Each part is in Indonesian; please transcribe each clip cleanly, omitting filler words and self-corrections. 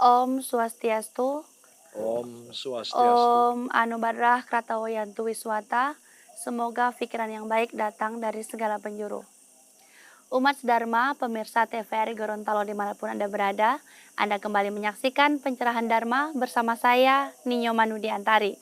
Om Swastiastu, Om Swastiastu. Om Anubarah Kratawayantu Wiswata. Semoga pikiran yang baik datang dari segala penjuru. Umat Dharma, pemirsa TVRI Gorontalo dimanapun Anda berada, Anda kembali menyaksikan pencerahan Dharma bersama saya, Ninyo Manudi Antari.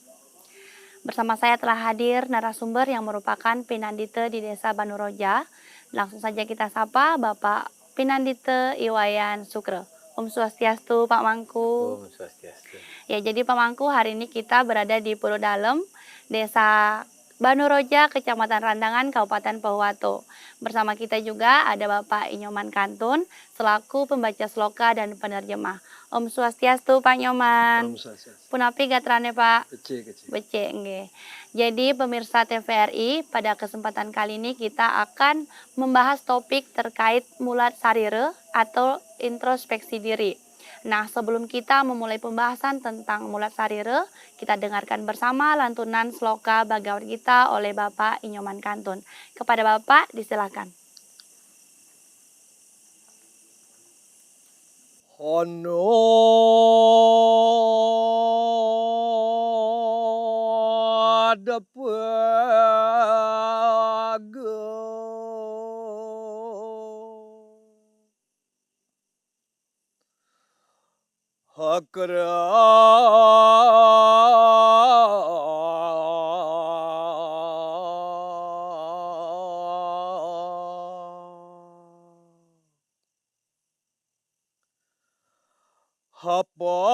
Bersama saya telah hadir narasumber yang merupakan Pinandite di Desa Banuroja. Langsung saja kita sapa Bapak Pinandite Iwayan Sukre. Om Swastiastu, Pak Mangku. Om Swastiastu. Ya, jadi Pak Mangku, hari ini kita berada di Pulau Dalem, Desa Banuroja, Kecamatan Randangan, Kabupaten Pohuwato. Bersama kita juga ada Bapak Inyoman Kantun, selaku pembaca sloka dan penerjemah. Om Swastiastu, Pak Nyoman. Om Swastiastu. Punapi gatrane, Pak? Kecil. Bece, nggih. Jadi pemirsa TVRI, pada kesempatan kali ini kita akan membahas topik terkait mulat sarire atau introspeksi diri. Nah, sebelum kita memulai pembahasan tentang mulat sarire, kita dengarkan bersama lantunan sloka Bhagavad Gita oleh Bapak Inyoman Kantun. Kepada Bapak, disilakan. Hono dapago hakra hapaya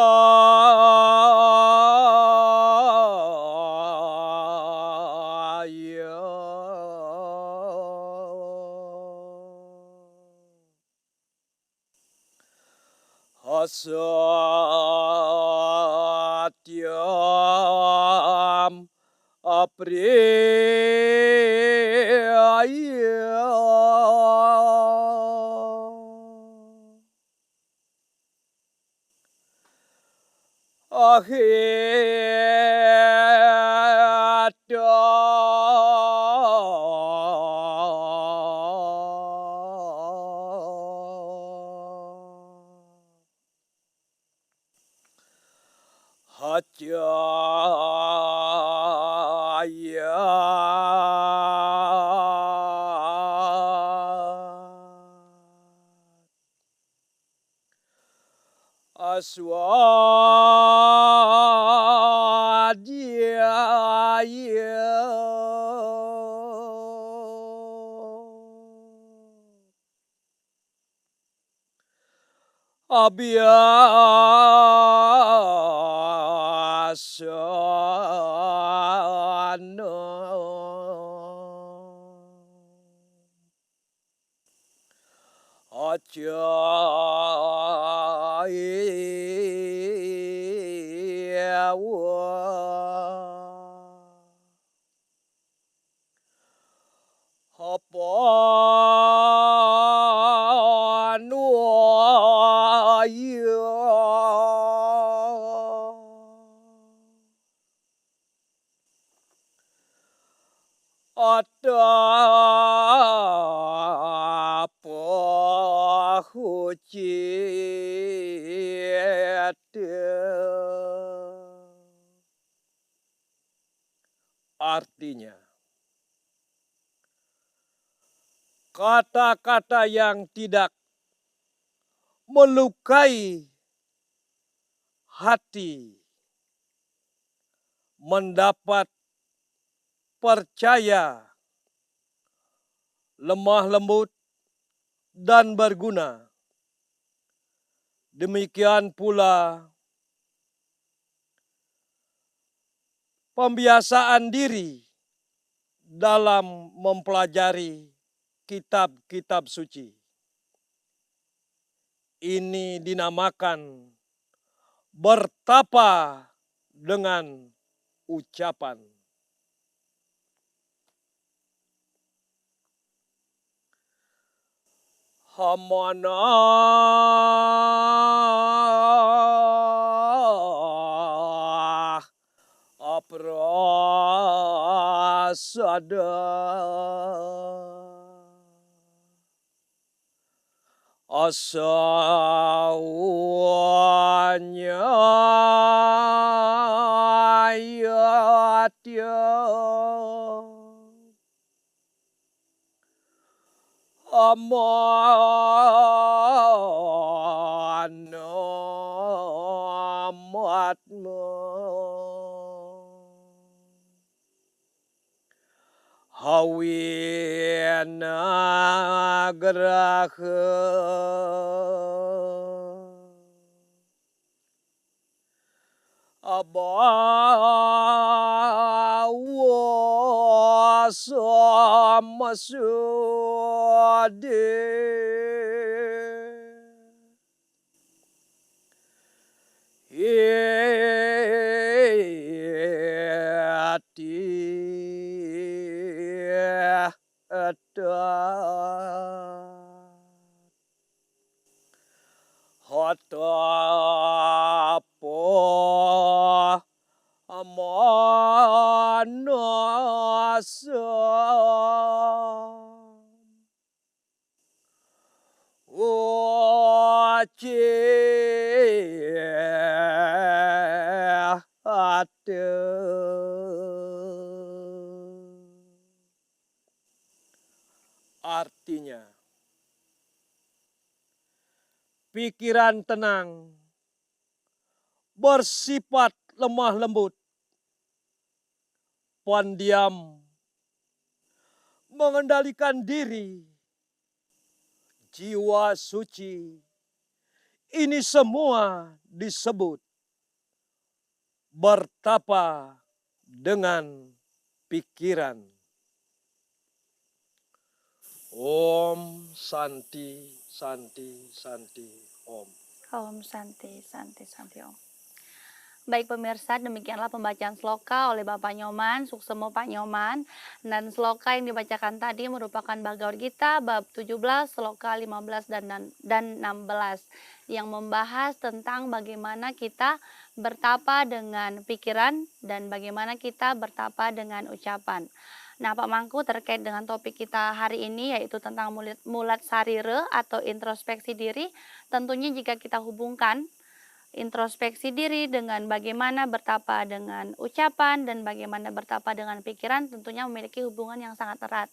hasatyam apriya aheta hacaya aswadhyaya abhyasana Artinya, kata-kata yang tidak melukai hati mendapat percaya, lemah lembut, dan berguna. Demikian pula pembiasaan diri dalam mempelajari kitab-kitab suci. Ini dinamakan bertapa dengan ucapan. Hamana aprasada asawanya rahmatmu. Hawina geraha abawa sama suade Hatapo amanasa Ate artinya pikiran tenang, bersifat lemah lembut, pendiam, mengendalikan diri, jiwa suci. Ini semua disebut bertapa dengan pikiran. Om Santi, Santi, Santi, Om. Om Santi, Santi, Santi Om. Baik pemirsa, demikianlah pembacaan sloka oleh Bapak Nyoman, Suksemo Pak Nyoman. Dan sloka yang dibacakan tadi merupakan Bhagavad Gita bab 17, sloka 15 dan 16 yang membahas tentang bagaimana kita bertapa dengan pikiran dan bagaimana kita bertapa dengan ucapan. Nah, Pak Mangku, terkait dengan topik kita hari ini yaitu tentang mulat sarire atau introspeksi diri, tentunya jika kita hubungkan introspeksi diri dengan bagaimana bertapa dengan ucapan dan bagaimana bertapa dengan pikiran tentunya memiliki hubungan yang sangat erat.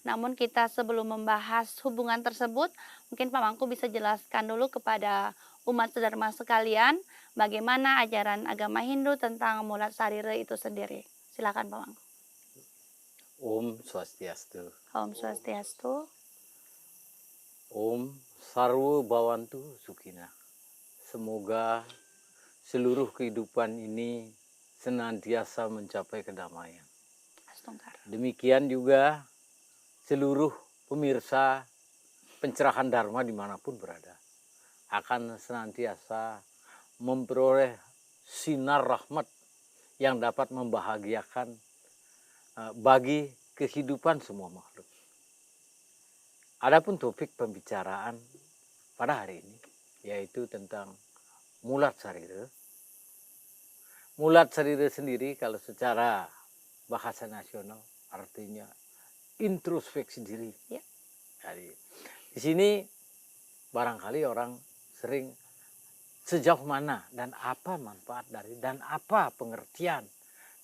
Namun kita sebelum membahas hubungan tersebut, mungkin Pak Mangku bisa jelaskan dulu kepada umat sedharma sekalian bagaimana ajaran agama Hindu tentang mulat sarire itu sendiri. Silakan Pak Mangku. Om Swastiastu. Om Swastiastu. Om Sarwa Bhawantu Sukhina. Semoga seluruh kehidupan ini senantiasa mencapai kedamaian. Astungkar. Demikian juga seluruh pemirsa pencerahan Dharma dimanapun berada akan senantiasa memperoleh sinar rahmat yang dapat membahagiakan bagi kehidupan semua makhluk. Adapun topik pembicaraan pada hari ini yaitu tentang mulat sarire. Mulat sarire sendiri kalau secara bahasa nasional artinya introspeksi diri. Ya. Jadi di sini barangkali orang sering sejauh mana dan apa manfaat dari dan apa pengertian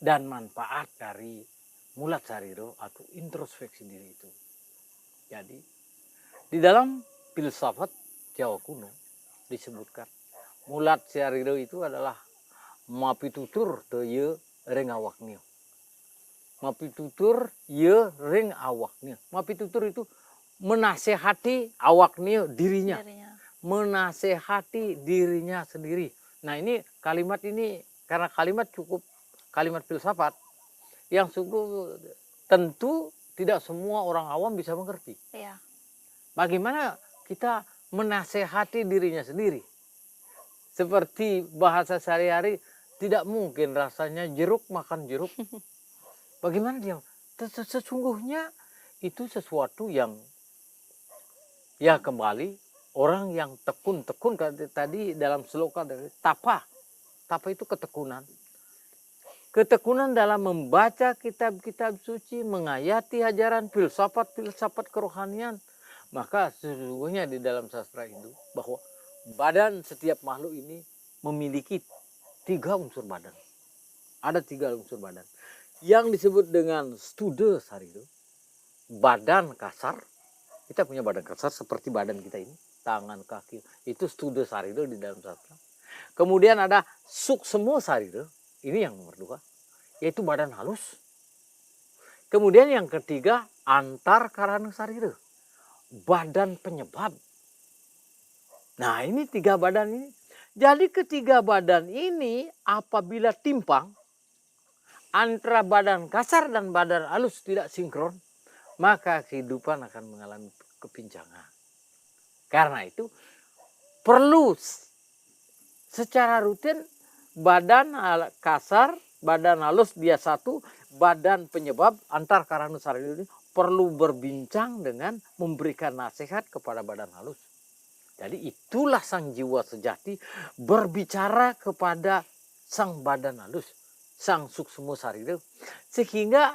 dan manfaat dari mulat sarire atau introspeksi diri itu. Jadi di dalam filsafat Jawa kuno disebutkan mulat sarire itu adalah mapitutur teu ye ring awaknya. Mapitutur ye ring awaknya. Mapitutur itu menasehati awaknya dirinya. Menasehati dirinya sendiri. Nah ini kalimat ini karena kalimat cukup kalimat filsafat yang sungguh tentu tidak semua orang awam bisa mengerti. Ya. Bagaimana kita menasehati dirinya sendiri. Seperti bahasa sehari-hari, tidak mungkin rasanya jeruk makan jeruk. Bagaimana dia? Sesungguhnya itu sesuatu yang ya kembali orang yang tekun tadi dalam sloka dari tapa. Tapa itu ketekunan. Ketekunan dalam membaca kitab-kitab suci, mengayati ajaran filsafat kerohanian. Maka sesungguhnya di dalam sastra Hindu bahwa badan setiap makhluk ini memiliki 3 unsur badan. Ada 3 unsur badan. Yang disebut dengan stude sarire, badan kasar. Kita punya badan kasar seperti badan kita ini, tangan, kaki. Itu stude sarire di dalam sastra. Kemudian ada suksemo sarira, ini yang nomor 2, yaitu badan halus. Kemudian yang ketiga antar karana sarira, badan penyebab. Nah ini 3 badan ini. Jadi ketiga badan ini apabila timpang, antara badan kasar dan badan halus tidak sinkron, maka kehidupan akan mengalami kepincangan. Karena itu perlu secara rutin badan kasar, badan halus dia satu, badan penyebab antar karana sarira ini perlu berbincang dengan memberikan nasihat kepada badan halus. Jadi itulah sang jiwa sejati berbicara kepada sang badan halus, sang suksemo sarira. Sehingga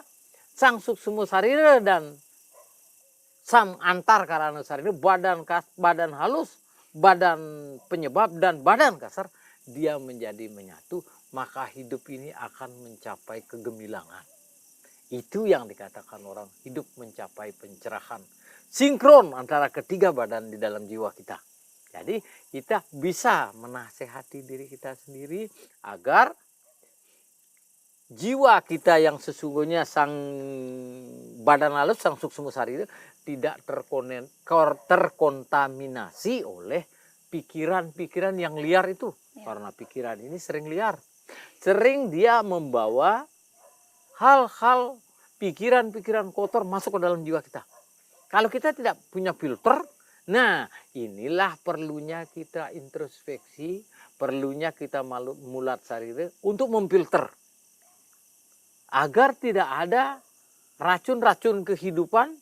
sang suksemo sarira dan sang antar karana sarira, badan halus, badan penyebab dan badan kasar, dia menjadi menyatu, maka hidup ini akan mencapai kegemilangan. Itu yang dikatakan orang hidup mencapai pencerahan. Sinkron antara ketiga badan di dalam jiwa kita. Jadi kita bisa menasehati diri kita sendiri agar jiwa kita yang sesungguhnya sang badan halus, sang suksemo sarira tidak terkontaminasi oleh pikiran-pikiran yang liar itu. Ya. Karena pikiran ini sering liar. Sering dia membawa hal-hal pikiran-pikiran kotor masuk ke dalam jiwa kita. Kalau kita tidak punya filter, nah inilah perlunya kita introspeksi, perlunya kita mulat sarira untuk memfilter. Agar tidak ada racun-racun kehidupan,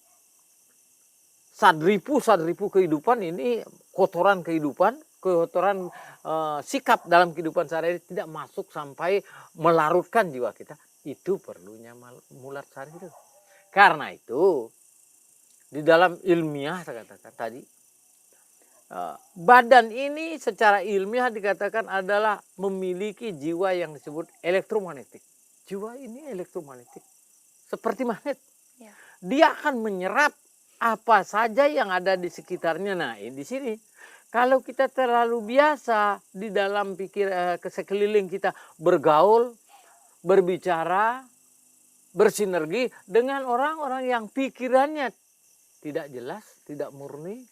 sadripu kehidupan ini, kotoran kehidupan, kotoran sikap dalam kehidupan sehari-hari tidak masuk sampai melarutkan jiwa kita. Itu perlunya mulat sarira. Karena itu di dalam ilmiah saya katakan tadi, badan ini secara ilmiah dikatakan adalah memiliki jiwa yang disebut elektromagnetik. Jiwa ini elektromagnetik seperti magnet. Ya. Dia akan menyerap apa saja yang ada di sekitarnya. Nah, di sini kalau kita terlalu biasa di dalam sekeliling kita bergaul, berbicara, bersinergi dengan orang-orang yang pikirannya tidak jelas, tidak murni,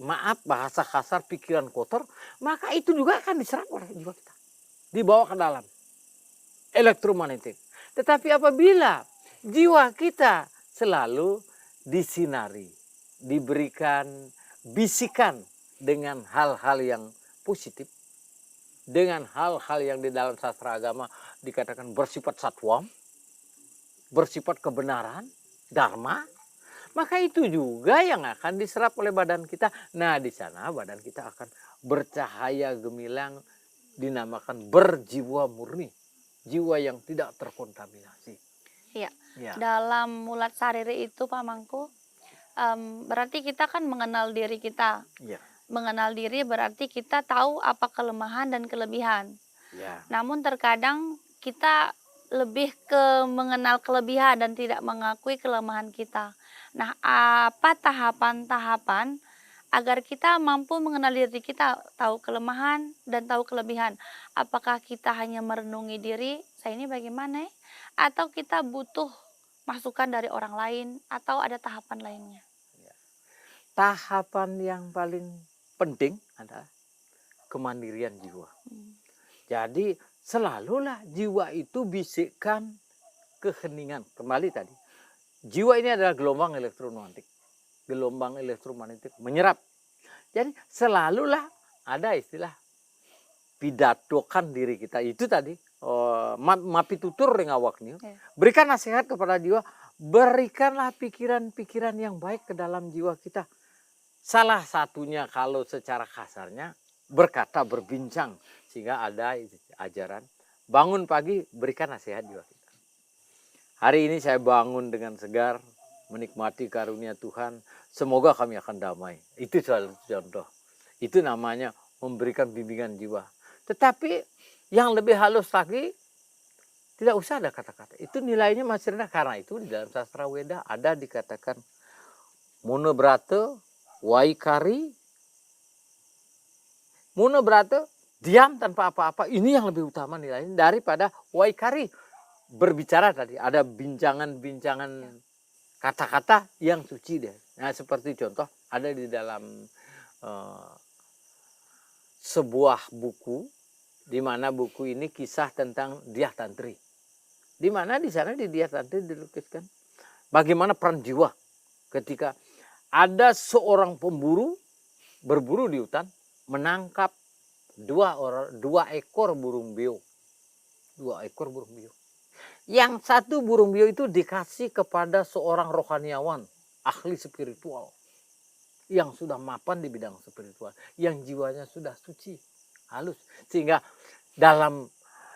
maaf bahasa kasar, pikiran kotor, maka itu juga akan diserap oleh jiwa kita, dibawa ke dalam elektromagnetik. Tetapi apabila jiwa kita selalu disinari, diberikan bisikan dengan hal-hal yang positif, dengan hal-hal yang di dalam sastra agama dikatakan bersifat satwam, bersifat kebenaran, dharma, maka itu juga yang akan diserap oleh badan kita. Nah, di sana badan kita akan bercahaya gemilang, dinamakan berjiwa murni, jiwa yang tidak terkontaminasi. Iya. Ya. Dalam mulat sarira itu Pak Mangku, berarti kita kan mengenal diri kita. Ya. Mengenal diri berarti kita tahu apa kelemahan dan kelebihan. Ya. Namun terkadang kita lebih ke mengenal kelebihan dan tidak mengakui kelemahan kita. Nah, apa tahapan-tahapan agar kita mampu mengenal diri kita, tahu kelemahan dan tahu kelebihan? Apakah kita hanya merenungi diri, saya ini bagaimana ya? Atau kita butuh masukan dari orang lain atau ada tahapan lainnya? Ya. Tahapan yang paling penting adalah kemandirian jiwa. Jadi selalulah jiwa itu bisikkan keheningan. Kembali tadi, jiwa ini adalah gelombang elektromagnetik. Gelombang elektromagnetik menyerap. Jadi selalulah ada istilah pidatokan diri kita. Itu tadi, mapi tutur dengan waktu. Berikan nasihat kepada jiwa, berikanlah pikiran-pikiran yang baik ke dalam jiwa kita. Salah satunya kalau secara kasarnya berkata, berbincang, sehingga ada ajaran bangun pagi berikan nasihat jiwa kita. Hari ini saya bangun dengan segar, menikmati karunia Tuhan, semoga kami akan damai. Itu salah satu contoh. Itu namanya memberikan bimbingan jiwa. Tetapi yang lebih halus lagi, tidak usah ada kata-kata. Itu nilainya masih rendah. Karena itu di dalam sastra Weda ada dikatakan monobrata, waikari, Muna Brata diam tanpa apa-apa. Ini yang lebih utama nilainya daripada Waikari berbicara tadi. Ada bincangan-bincangan kata-kata yang suci deh. Nah seperti contoh ada di dalam sebuah buku, di mana buku ini kisah tentang Dyah Tantri. Di mana di sana di Dyah Tantri dilukiskan bagaimana peran jiwa ketika ada seorang pemburu berburu di hutan menangkap dua ekor burung beo. Dua ekor burung beo. Yang satu burung beo itu dikasih kepada seorang rohaniawan, ahli spiritual. Yang sudah mapan di bidang spiritual. Yang jiwanya sudah suci, halus. Sehingga dalam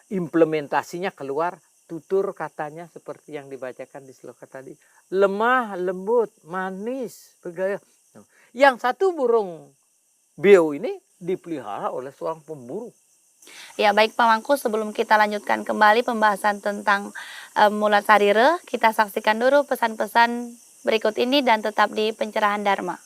implementasinya keluar tutur katanya seperti yang dibacakan di sloka tadi. Lemah, lembut, manis, bergaya. Yang satu burung beo ini dipelihara oleh seorang pemburu. Ya, baik Pak Mangku, sebelum kita lanjutkan kembali pembahasan tentang Mulat Sarire, kita saksikan dulu pesan-pesan berikut ini dan tetap di Pencerahan Dharma.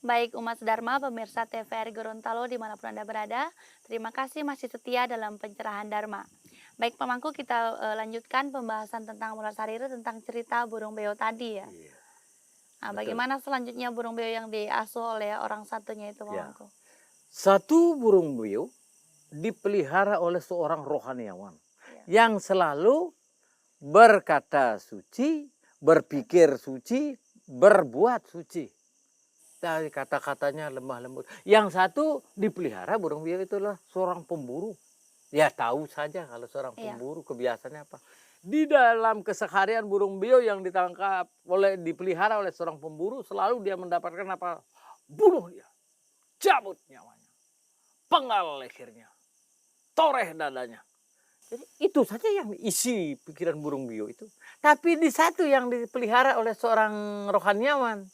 Baik umat Dharma, pemirsa TVRI Gorontalo dimanapun Anda berada, terima kasih masih setia dalam Pencerahan Dharma. Baik Pak Mangku, kita lanjutkan pembahasan tentang Mulat Sarire, tentang cerita burung beo tadi ya. Nah, bagaimana selanjutnya burung beo yang diasuh oleh orang satunya itu Pak Mangku? Satu burung beo dipelihara oleh seorang rohaniawan yang selalu berkata suci, berpikir suci, berbuat suci. Dari kata-katanya lemah lembut. Yang satu dipelihara burung beo itulah seorang pemburu. Ya tahu saja kalau seorang pemburu kebiasaannya apa. Di dalam keseharian burung beo yang ditangkap dipelihara oleh seorang pemburu, selalu dia mendapatkan apa? Bunuh dia, cabut nyawanya, penggal lehernya, toreh dadanya. Jadi itu saja yang isi pikiran burung beo itu. Tapi di satu yang dipelihara oleh seorang rohaniawan,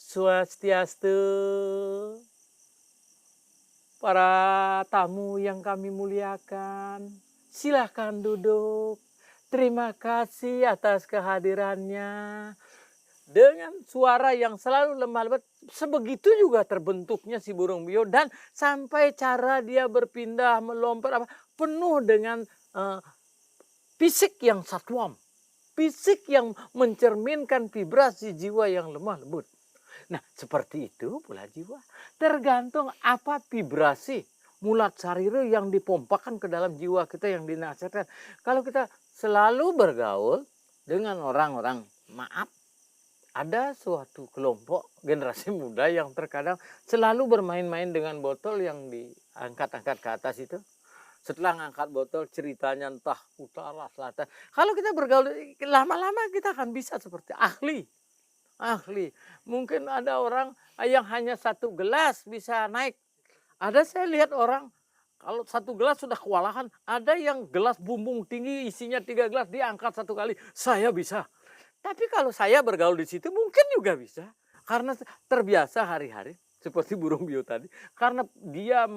Swastiastu, para tamu yang kami muliakan, silahkan duduk. Terima kasih atas kehadirannya. Dengan suara yang selalu lemah lembut, sebegitu juga terbentuknya si burung beo dan sampai cara dia berpindah, melompat, penuh dengan fisik yang satwam, fisik yang mencerminkan vibrasi jiwa yang lemah lembut. Nah, seperti itu pula jiwa. Tergantung apa vibrasi Mulat Sarire yang dipompakan ke dalam jiwa kita yang dinasihatkan. Kalau kita selalu bergaul dengan orang-orang, maaf, ada suatu kelompok generasi muda yang terkadang selalu bermain-main dengan botol yang diangkat-angkat ke atas itu. Setelah ngangkat botol ceritanya entah utara, selatan. Kalau kita bergaul, lama-lama kita akan bisa seperti ahli. Mungkin ada orang yang hanya satu gelas bisa naik. Ada saya lihat orang kalau satu gelas sudah kewalahan. Ada yang gelas bumbung tinggi isinya 3 gelas diangkat satu kali. Saya bisa. Tapi kalau saya bergaul di situ mungkin juga bisa. Karena terbiasa hari-hari. Seperti burung beo tadi. Karena dia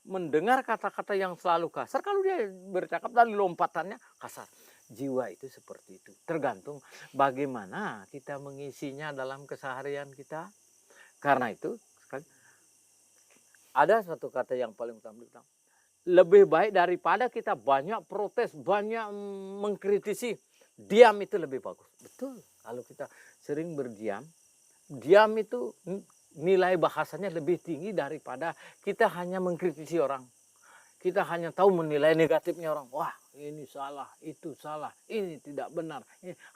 mendengar kata-kata yang selalu kasar. Kalau dia bercakap dan lompatannya kasar. Jiwa itu seperti itu. Tergantung bagaimana kita mengisinya dalam keseharian kita. Karena itu ada satu kata yang paling utama. Lebih baik daripada kita banyak protes, banyak mengkritisi. Diam itu lebih bagus. Betul. Kalau kita sering berdiam, diam itu nilai bahasanya lebih tinggi daripada kita hanya mengkritisi orang. Kita hanya tahu menilai negatifnya orang. Wah, ini salah, itu salah, ini tidak benar.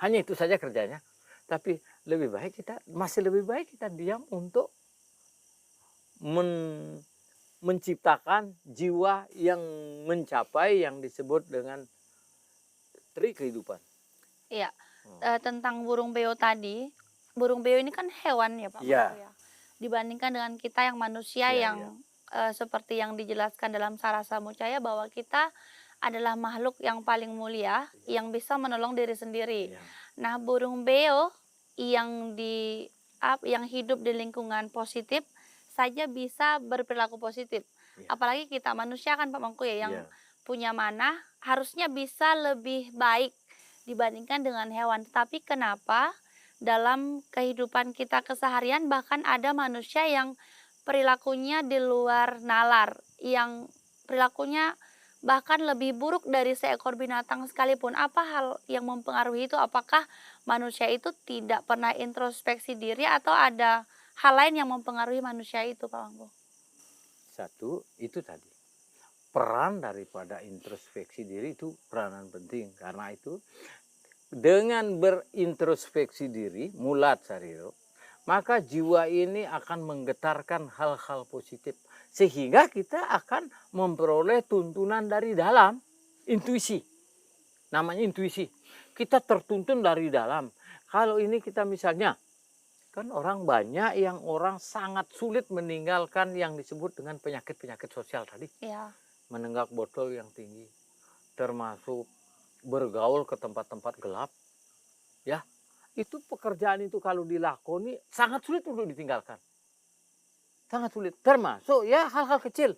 Hanya itu saja kerjanya. Tapi masih lebih baik kita diam untuk menciptakan jiwa yang mencapai yang disebut dengan tri kehidupan. Iya, tentang burung beo tadi, burung beo ini kan hewan ya Pak. Ya. Ya. Dibandingkan dengan kita yang manusia yang seperti yang dijelaskan dalam Sarasa Mucaya bahwa kita adalah makhluk yang paling mulia yang bisa menolong diri sendiri. Nah, burung beo yang yang hidup di lingkungan positif saja bisa berperilaku positif. Iya. Apalagi kita manusia kan Pak Mangku ya yang Iya. punya mana harusnya bisa lebih baik dibandingkan dengan hewan. Tapi kenapa dalam kehidupan kita keseharian bahkan ada manusia yang perilakunya di luar nalar, yang perilakunya bahkan lebih buruk dari seekor binatang sekalipun. Apa hal yang mempengaruhi itu? Apakah manusia itu tidak pernah introspeksi diri atau ada hal lain yang mempengaruhi manusia itu, Pak Mangku? Satu, itu tadi. Peran daripada introspeksi diri itu peranan penting. Karena itu dengan berintrospeksi diri, mulat sariro, maka jiwa ini akan menggetarkan hal-hal positif. Sehingga kita akan memperoleh tuntunan dari dalam, intuisi. Namanya intuisi. Kita tertuntun dari dalam. Kalau ini kita misalnya, kan orang banyak yang orang sangat sulit meninggalkan yang disebut dengan penyakit-penyakit sosial tadi. Ya, Menenggak botol yang tinggi, termasuk bergaul ke tempat-tempat gelap. Ya, itu pekerjaan itu kalau dilakoni sangat sulit untuk ditinggalkan. Sangat sulit. Termasuk ya hal-hal kecil.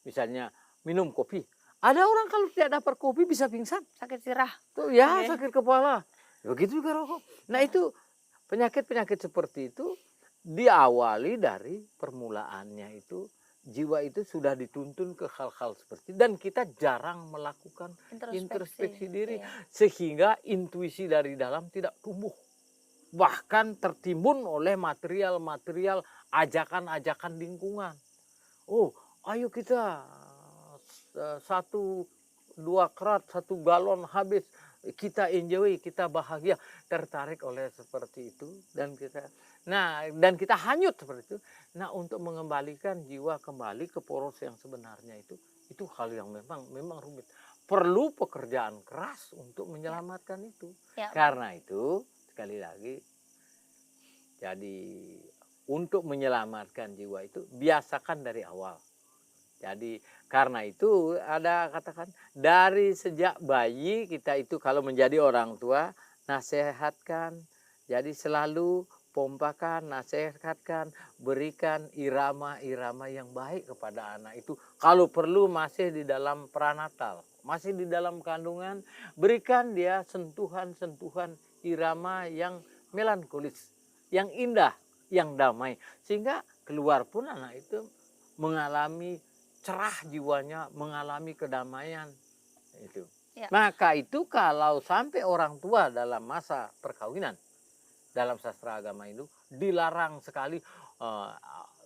Misalnya minum kopi. Ada orang kalau tidak dapat kopi bisa pingsan. sakit sirah. Tuh ya Oke. sakit kepala. Begitu juga rokok. Nah itu penyakit-penyakit seperti itu diawali dari permulaannya itu jiwa itu sudah dituntun ke hal-hal seperti itu. Dan kita jarang melakukan introspeksi diri. Iya. Sehingga intuisi dari dalam tidak tumbuh. Bahkan tertimbun oleh material-material ajakan-ajakan lingkungan. Oh, ayo kita 1-2 kerat 1 galon habis, kita enjoy, kita bahagia, tertarik oleh seperti itu dan kita hanyut seperti itu. Nah, untuk mengembalikan jiwa kembali ke poros yang sebenarnya itu hal yang memang rumit. Perlu pekerjaan keras untuk menyelamatkan itu. Ya. Karena itu sekali lagi, jadi untuk menyelamatkan jiwa itu biasakan dari awal. Jadi karena itu ada katakan dari sejak bayi kita itu kalau menjadi orang tua nasihatkan, jadi selalu pompakan, nasihatkan, berikan irama-irama yang baik kepada anak itu. Kalau perlu masih di dalam pranatal, masih di dalam kandungan, berikan dia sentuhan-sentuhan irama yang melankolis, yang indah, yang damai. Sehingga keluar pun anak itu mengalami cerah jiwanya, mengalami kedamaian. Itu. Ya. Maka itu kalau sampai orang tua dalam masa perkawinan, dalam sastra agama itu dilarang sekali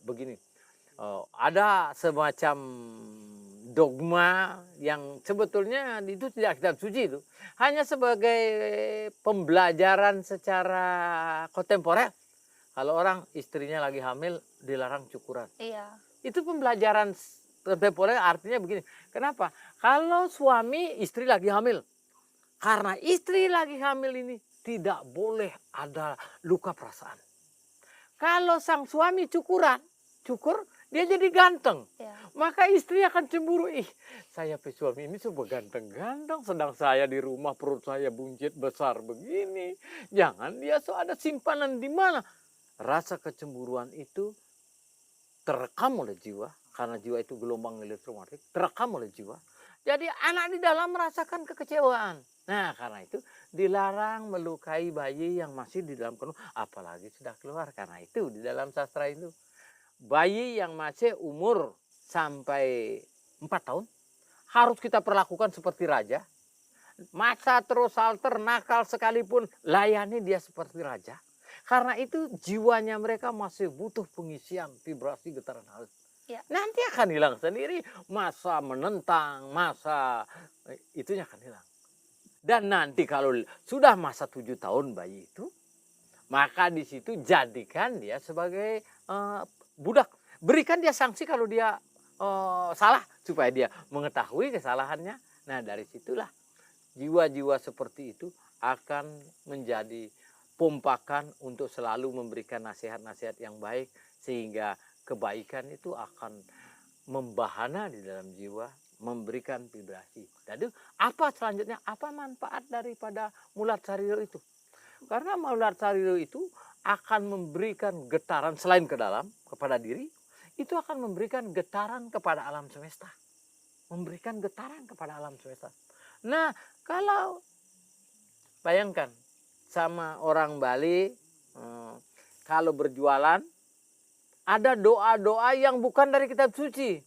begini. Ada semacam dogma yang sebetulnya itu tidak kitab suci itu. Hanya sebagai pembelajaran secara kontemporer. Kalau orang istrinya lagi hamil dilarang cukuran. Iya. Itu pembelajaran kontemporer artinya begini. Kenapa? Kalau suami istri lagi hamil. Karena istri lagi hamil ini tidak boleh ada luka perasaan. Kalau sang suami cukur, dia jadi ganteng. Ya. Maka istri akan cemburu. Saya suami ini coba ganteng-ganteng. Sedang saya di rumah perut saya buncit besar begini. Jangan dia ada simpanan di mana. Rasa kecemburuan itu terekam oleh jiwa. Karena jiwa itu gelombang elektromagnetik. Terekam oleh jiwa. Jadi anak di dalam merasakan kekecewaan. Nah karena itu dilarang melukai bayi yang masih di dalam kandungan. Apalagi sudah keluar. Karena itu di dalam sastra itu. Bayi yang masih umur sampai 4 tahun. Harus kita perlakukan seperti raja. Masa terus alter, nakal sekalipun. Layani dia seperti raja. Karena itu jiwanya mereka masih butuh pengisian vibrasi getaran halus. Ya. Nanti akan hilang sendiri. Masa menentang, masa itunya akan hilang. Dan nanti kalau sudah masa 7 tahun bayi itu, maka di situ jadikan dia sebagai budak. Berikan dia sanksi kalau dia salah supaya dia mengetahui kesalahannya. Nah dari situlah jiwa-jiwa seperti itu akan menjadi pompakan untuk selalu memberikan nasihat-nasihat yang baik sehingga kebaikan itu akan membahana di dalam jiwa, memberikan vibrasi. Jadi apa selanjutnya? Apa manfaat daripada mulat sariro itu? Karena mulat sariro itu akan memberikan getaran selain ke dalam kepada diri, itu akan memberikan getaran kepada alam semesta. Memberikan getaran kepada alam semesta. Nah, kalau bayangkan sama orang Bali, kalau berjualan, ada doa-doa yang bukan dari kitab suci.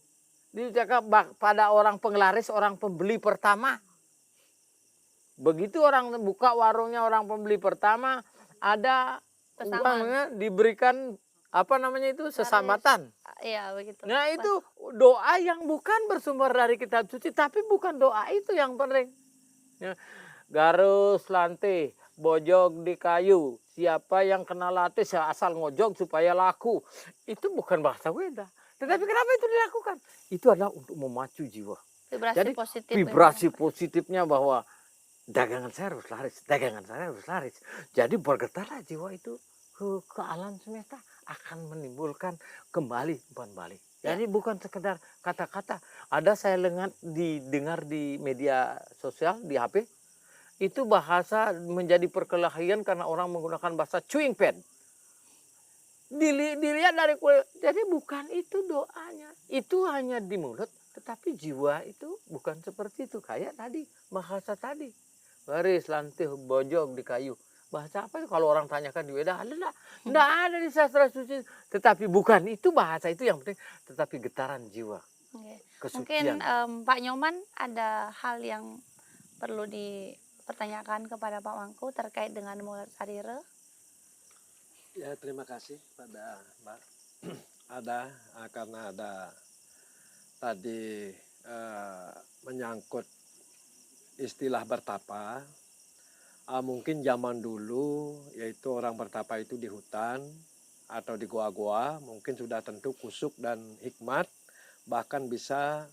Diucapkan pada orang penglaris, orang pembeli pertama. Begitu orang buka warungnya, orang pembeli pertama, ada Pesangon. uangnya diberikan apa namanya itu, sesamatan. Iya, begitu. Nah itu doa yang bukan bersumber dari kitab suci, tapi bukan doa itu yang penting. Ya. Garus lante, bojog di kayu, siapa yang kena latih asal ngojog supaya laku. Itu bukan bahasa Weda. Tetapi kenapa itu dilakukan? Itu adalah untuk memacu jiwa. Vibrasi Jadi positif. vibrasi positifnya bahwa dagangan saya harus laris, dagangan saya harus laris. Jadi bergetarlah jiwa itu ke alam semesta, akan menimbulkan kembali umpan balik. Jadi bukan sekedar kata-kata. Ada saya didengar di media sosial, di HP, itu bahasa menjadi perkelahian karena orang menggunakan bahasa chewing pad. Dilihat dari kulit. Jadi bukan itu doanya. Itu hanya di mulut. Tetapi jiwa itu bukan seperti itu. Kayak tadi, bahasa tadi. Garis, lantih, bojong di kayu. Bahasa apa itu? Kalau orang tanyakan di Weda, ada enggak? Enggak ada di sastra suci. Tetapi bukan itu bahasa itu yang penting. Tetapi getaran jiwa. Mungkin Kesucian. Pak Nyoman ada hal yang perlu dipertanyakan kepada Pak Mangku terkait dengan Mulat Sarire. Ya, terima kasih pada Mbak. Karena ada tadi menyangkut istilah bertapa. Mungkin zaman dulu yaitu orang bertapa itu di hutan atau di goa-goa, mungkin sudah tentu kusuk dan hikmat, bahkan bisa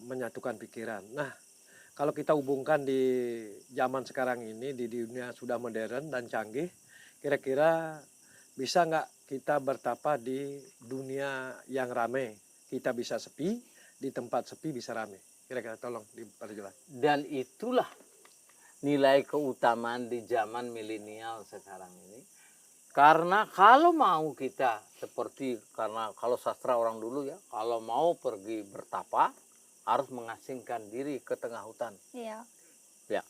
menyatukan pikiran. Nah, kalau kita hubungkan di zaman sekarang ini, di dunia sudah modern dan canggih, kira-kira bisa nggak kita bertapa di dunia yang ramai? Kita bisa sepi, di tempat sepi bisa ramai. Kira-kira tolong diperjelas. Dan itulah nilai keutamaan di zaman milenial sekarang ini. Karena kalau mau kita seperti, karena kalau sastra orang dulu ya, kalau mau pergi bertapa, harus mengasingkan diri ke tengah hutan. Iya. Ya,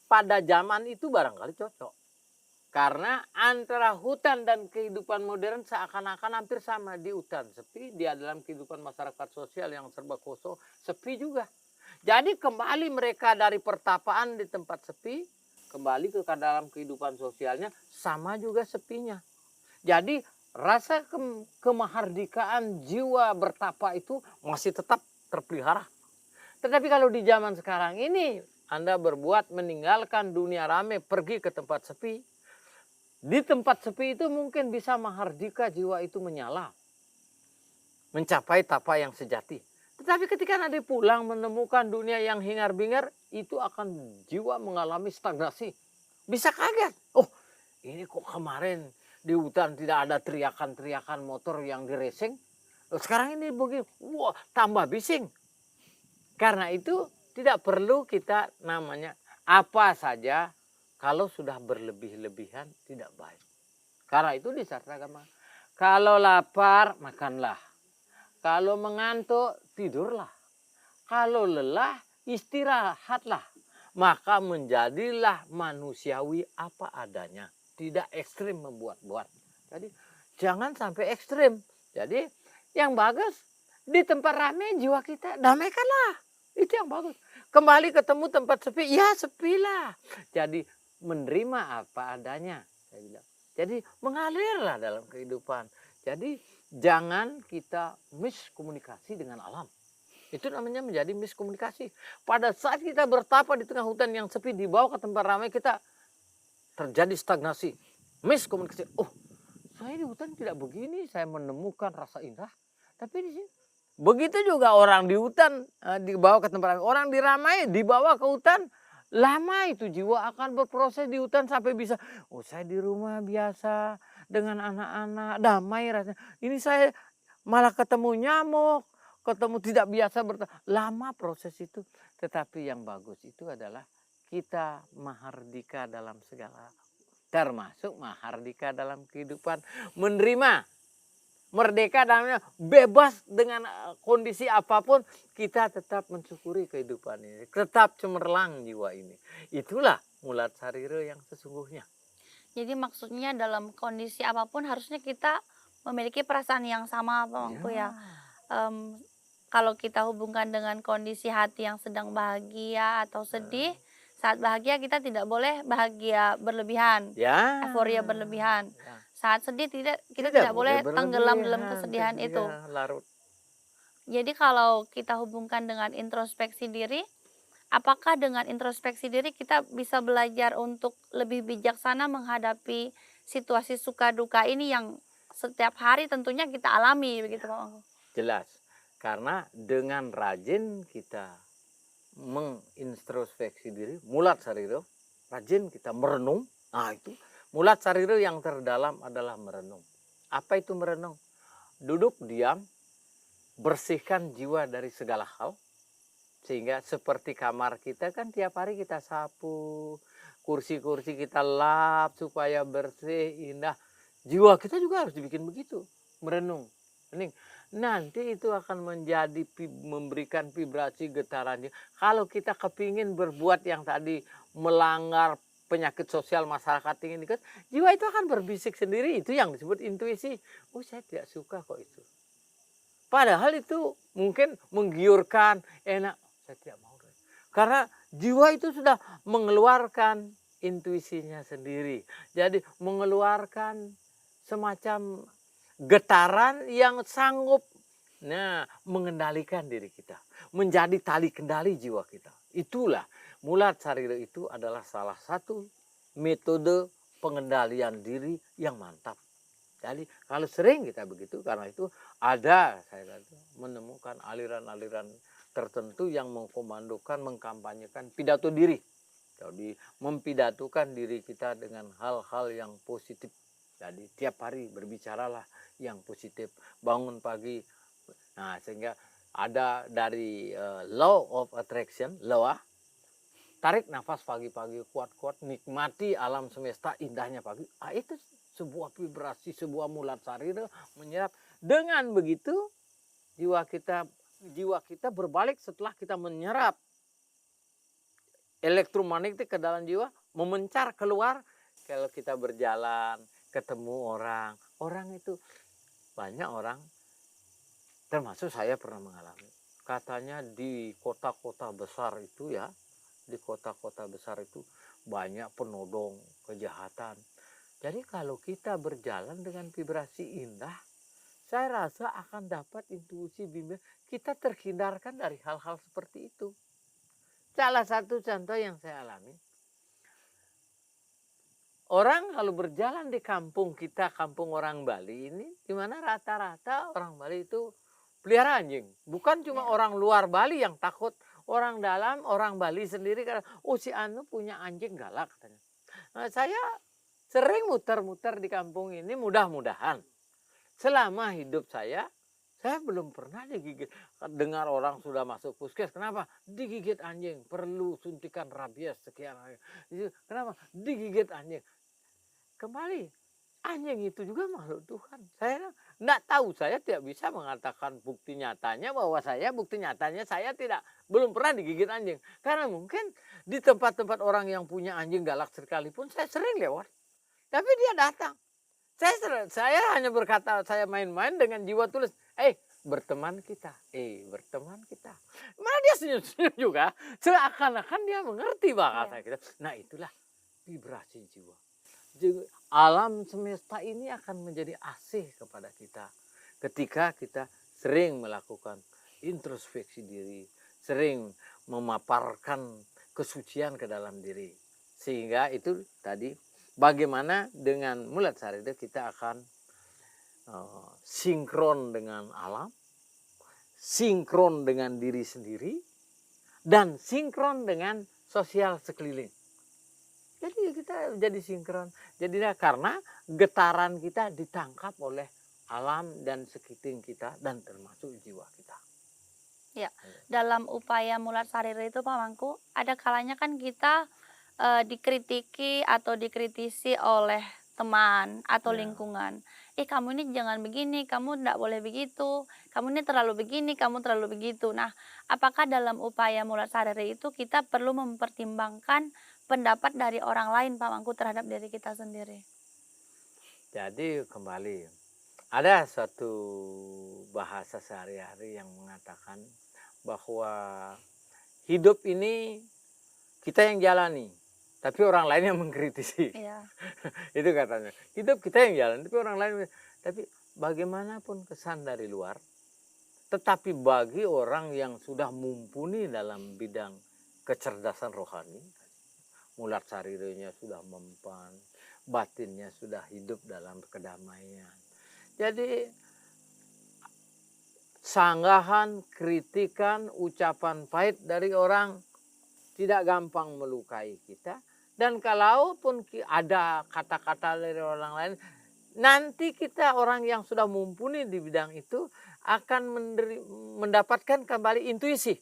pada zaman itu barangkali cocok. Karena antara hutan dan kehidupan modern seakan-akan hampir sama. Di hutan sepi, dia dalam kehidupan masyarakat sosial yang serba kosong, sepi juga. Jadi kembali mereka dari pertapaan di tempat sepi, kembali ke dalam kehidupan sosialnya, sama juga sepinya. Jadi rasa kemahardikaan jiwa bertapa itu masih tetap terpelihara. Tetapi kalau di zaman sekarang ini, Anda berbuat meninggalkan dunia ramai, pergi ke tempat sepi. Di tempat sepi itu mungkin bisa mahardika jiwa itu menyala. Mencapai tapa yang sejati. Tetapi ketika nanti pulang menemukan dunia yang hingar-bingar, itu akan jiwa mengalami stagnasi. Bisa kaget. Oh, ini kok kemarin di hutan tidak ada teriakan-teriakan motor yang direseng. Sekarang ini begini, wah tambah bising. Karena itu tidak perlu kita namanya apa saja kalau sudah berlebih-lebihan tidak baik. Karena itu di sastra agama, kalau lapar makanlah. Kalau mengantuk tidurlah. Kalau lelah istirahatlah. Maka menjadilah manusiawi apa adanya. Tidak ekstrim membuat-buat. Jadi jangan sampai ekstrim. Jadi yang bagus di tempat ramai jiwa kita damaikanlah. Itu yang bagus. Kembali ketemu tempat sepi, ya sepilah. Jadi menerima apa adanya. Saya bilang. Jadi mengalirlah dalam kehidupan. Jadi jangan kita miskomunikasi dengan alam. Itu namanya menjadi miskomunikasi. Pada saat kita bertapa di tengah hutan yang sepi, dibawa ke tempat ramai, kita terjadi stagnasi. Miskomunikasi. Oh, saya di hutan tidak begini, saya menemukan rasa indah. Tapi di sini. Begitu juga orang di hutan dibawa ke tempat ramai. Orang diramai, dibawa ke hutan. Lama itu jiwa akan berproses di hutan sampai bisa, oh saya di rumah biasa dengan anak-anak, damai rasanya. Ini saya malah ketemu nyamuk, ketemu tidak biasa lama proses itu. Tetapi yang bagus itu adalah kita mahardika dalam segala termasuk mahardika dalam kehidupan, menerima merdeka dalamnya bebas dengan kondisi apapun, kita tetap mensyukuri kehidupan ini, tetap cemerlang jiwa ini. Itulah mulat sarira yang sesungguhnya. Jadi maksudnya dalam kondisi apapun harusnya kita memiliki perasaan yang sama Pak Mangku ya. Em, Kalau kita hubungkan dengan kondisi hati yang sedang bahagia atau sedih, saat bahagia kita tidak boleh bahagia berlebihan, Ya. euforia berlebihan. Ya. Saat sedih kita tidak boleh tenggelam dalam berlebihan, kesedihan itu. larut. Jadi kalau kita hubungkan dengan introspeksi diri, apakah dengan introspeksi diri kita bisa belajar untuk lebih bijaksana menghadapi situasi suka duka ini yang setiap hari tentunya kita alami begitu Pak Mangku? Jelas. Karena dengan rajin kita mengintrospeksi diri, mulat sarira, rajin kita merenung. Nah itu, mulat sarira yang terdalam adalah merenung. Apa itu merenung? Duduk diam, bersihkan jiwa dari segala hal. Sehingga seperti kamar kita kan tiap hari kita sapu, kursi-kursi kita lap supaya bersih, indah. Jiwa kita juga harus dibikin begitu, merenung, hening. Nanti itu akan menjadi memberikan vibrasi getaran. Kalau kita kepingin berbuat yang tadi melanggar penyakit sosial masyarakat ini kan, jiwa itu akan berbisik sendiri. Itu yang disebut intuisi. Oh saya tidak suka kok itu. Padahal itu mungkin menggiurkan, enak. Saya tidak mau. Karena jiwa itu sudah mengeluarkan intuisinya sendiri. Jadi mengeluarkan semacam getaran yang sanggup mengendalikan diri kita. Menjadi tali kendali jiwa kita. Itulah mulat sarira itu adalah salah satu metode pengendalian diri yang mantap. Jadi kalau sering kita begitu, karena itu ada saya menemukan aliran-aliran tertentu yang mengkomandokan, mengkampanyekan pidato diri. Jadi mempidatukan diri kita dengan hal-hal yang positif. Jadi tiap hari berbicaralah yang positif. Bangun pagi. Nah sehingga ada dari law of attraction, law. Tarik nafas pagi-pagi kuat-kuat, nikmati alam semesta indahnya pagi. Itu sebuah vibrasi, sebuah mulat sarira menyerap. Dengan begitu jiwa kita berbalik setelah kita menyerap elektromagnetik ke dalam jiwa, memencar keluar. Kalau kita berjalan, ketemu orang itu banyak orang, termasuk saya pernah mengalami. Katanya di kota-kota besar itu ya, di kota-kota besar itu banyak penodong kejahatan. Jadi kalau kita berjalan dengan vibrasi indah, saya rasa akan dapat intuisi bimbing kita terhindarkan dari hal-hal seperti itu. Salah satu contoh yang saya alami, orang kalau berjalan di kampung kita, kampung orang Bali ini, di mana rata-rata orang Bali itu pelihara anjing. Bukan cuma orang luar Bali yang takut, orang dalam, orang Bali sendiri karena si Anu punya anjing galak katanya. Nah, saya sering muter-muter di kampung ini, mudah-mudahan selama hidup saya belum pernah digigit. Dengar orang sudah masuk puskes, kenapa? Digigit anjing, perlu suntikan rabies sekian. Kenapa? Digigit anjing. Kembali, anjing itu juga makhluk Tuhan. Saya tidak tahu, saya tidak bisa mengatakan bukti nyatanya bahwa bukti nyatanya saya belum pernah digigit anjing. Karena mungkin di tempat-tempat orang yang punya anjing galak sekalipun saya sering lewat. Tapi dia datang. Saya hanya berkata, saya main-main dengan jiwa tulus. Berteman kita. Berteman kita. Malah dia senyum-senyum juga. Seakan-akan dia mengerti bahasa kita. Nah itulah vibrasi jiwa. Alam semesta ini akan menjadi asih kepada kita. Ketika kita sering melakukan introspeksi diri. Sering memaparkan kesucian ke dalam diri. Sehingga itu tadi, bagaimana dengan mulat sarira kita akan sinkron dengan alam, sinkron dengan diri sendiri, dan sinkron dengan sosial sekeliling. Jadi kita jadi sinkron. Jadi karena getaran kita ditangkap oleh alam dan sekitar kita dan termasuk jiwa kita. Ya, dalam upaya mulat sarira itu Pak Mangku, ada kalanya kan kita dikritiki atau dikritisi oleh teman atau Ya. lingkungan. "Ih, kamu ini jangan begini, kamu ndak boleh begitu, kamu ini terlalu begini, kamu terlalu begitu." Nah, apakah dalam upaya mulat sariri itu kita perlu mempertimbangkan pendapat dari orang lain, Pak Mangku, terhadap diri kita sendiri? Jadi kembali, ada satu bahasa sehari-hari yang mengatakan bahwa hidup ini kita yang jalani, tapi orang lain yang mengkritisi. Iya, Itu katanya. Hidup kita yang jalan, tapi orang lain. Tapi bagaimanapun kesan dari luar, tetapi bagi orang yang sudah mumpuni dalam bidang kecerdasan rohani, mulat sarirnya sudah mempan, batinnya sudah hidup dalam kedamaian. Jadi sanggahan, kritikan, ucapan pahit dari orang tidak gampang melukai kita. Dan kalaupun ada kata-kata dari orang lain, nanti kita orang yang sudah mumpuni di bidang itu akan mendapatkan kembali intuisi.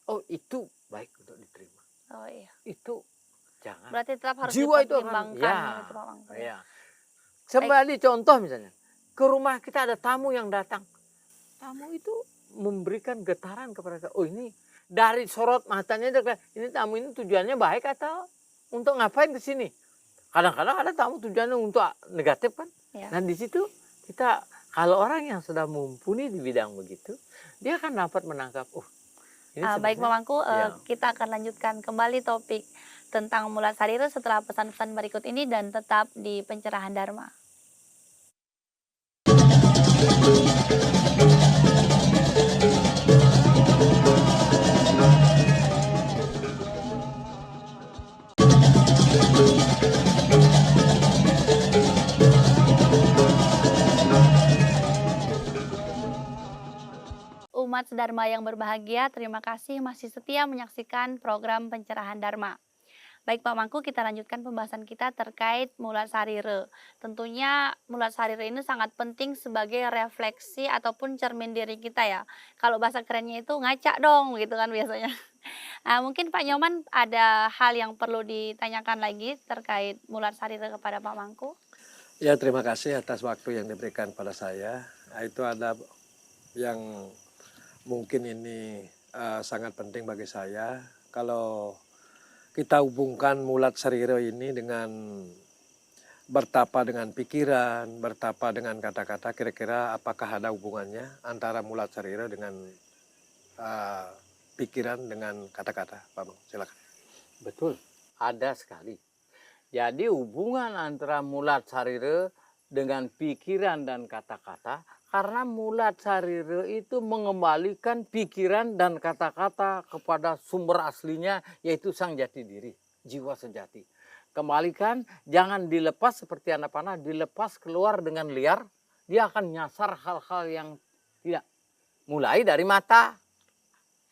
Oh, itu baik untuk diterima. oh iya. Itu jangan. Berarti tetap harus Jiwa itu akan, dipertimbangkan ya, gitu, Pak Mangku, ya. ya. Kembali contoh misalnya, ke rumah kita ada tamu yang datang. Tamu itu memberikan getaran kepada kita. Oh, ini dari sorot matanya, ini tamu ini tujuannya baik atau untuk ngapain ke sini? Kadang-kadang ada tamu tujuannya untuk negatif kan. Ya. Nah di situ kita, kalau orang yang sudah mumpuni di bidang begitu, dia akan dapat menangkap, ini Baik, Pak sebenarnya, Mangku, ya. kita akan lanjutkan kembali topik tentang mulat sarira setelah pesan-pesan berikut ini dan tetap di Pencerahan Dharma. Umat Dharma yang berbahagia, terima kasih masih setia menyaksikan program Pencerahan Dharma. Baik, Pak Mangku, kita lanjutkan pembahasan kita terkait mulat sarira. Tentunya mulat sarira ini sangat penting sebagai refleksi ataupun cermin diri kita ya. Kalau bahasa kerennya itu ngaca dong gitu kan biasanya. Nah, mungkin Pak Nyoman ada hal yang perlu ditanyakan lagi terkait mulat sarira kepada Pak Mangku? Ya, terima kasih atas waktu yang diberikan pada saya. Nah, itu ada yang mungkin ini sangat penting bagi saya. Kalau kita hubungkan mulat sarira ini dengan bertapa dengan pikiran, bertapa dengan kata-kata, kira-kira apakah ada hubungannya antara mulat sarira dengan pikiran dengan kata-kata, Pak Bang? Silakan. Betul, ada sekali. Jadi hubungan antara mulat sarira dengan pikiran dan kata-kata, karena mulat sarira itu mengembalikan pikiran dan kata-kata kepada sumber aslinya, yaitu sang jati diri, jiwa sejati. Kembalikan, jangan dilepas seperti anak panah, dilepas keluar dengan liar, dia akan nyasar hal-hal yang tidak. Mulai dari mata,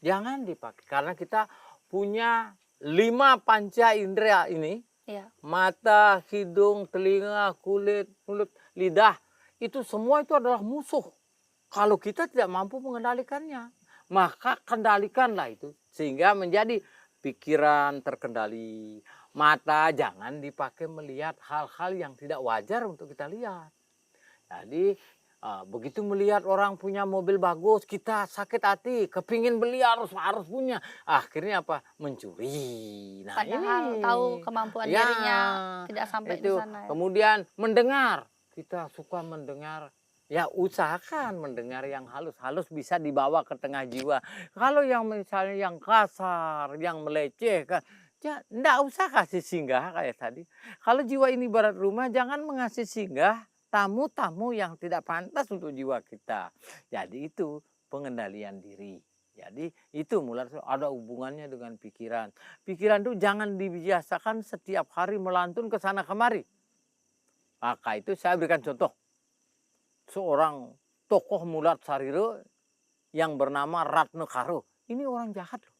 jangan dipakai, karena kita punya 5 panca indera ini, Iya. mata, hidung, telinga, kulit, mulut, lidah, itu semua itu adalah musuh. Kalau kita tidak mampu mengendalikannya, maka kendalikanlah itu sehingga menjadi pikiran terkendali. Mata jangan dipakai melihat hal-hal yang tidak wajar untuk kita lihat. Jadi begitu melihat orang punya mobil bagus, kita sakit hati, kepingin beli harus punya. Akhirnya apa? Mencuri. Nah, Padahal ini tahu kemampuan ya, dirinya tidak sampai di itu. sana ya. Kemudian mendengar, kita suka mendengar. Ya usahakan mendengar yang halus-halus bisa dibawa ke tengah jiwa. Kalau yang misalnya yang kasar, yang melecehkan, ya enggak usah kasih singgah kayak tadi. Kalau jiwa ini barat rumah, jangan mengasih singgah tamu-tamu yang tidak pantas untuk jiwa kita. Jadi itu pengendalian diri. Jadi itu mulai ada hubungannya dengan pikiran. Pikiran itu jangan dibiasakan setiap hari melantun ke sana kemari. Maka itu saya berikan contoh. Seorang tokoh mulat sarira yang bernama Ratnakara. Ini orang jahat loh.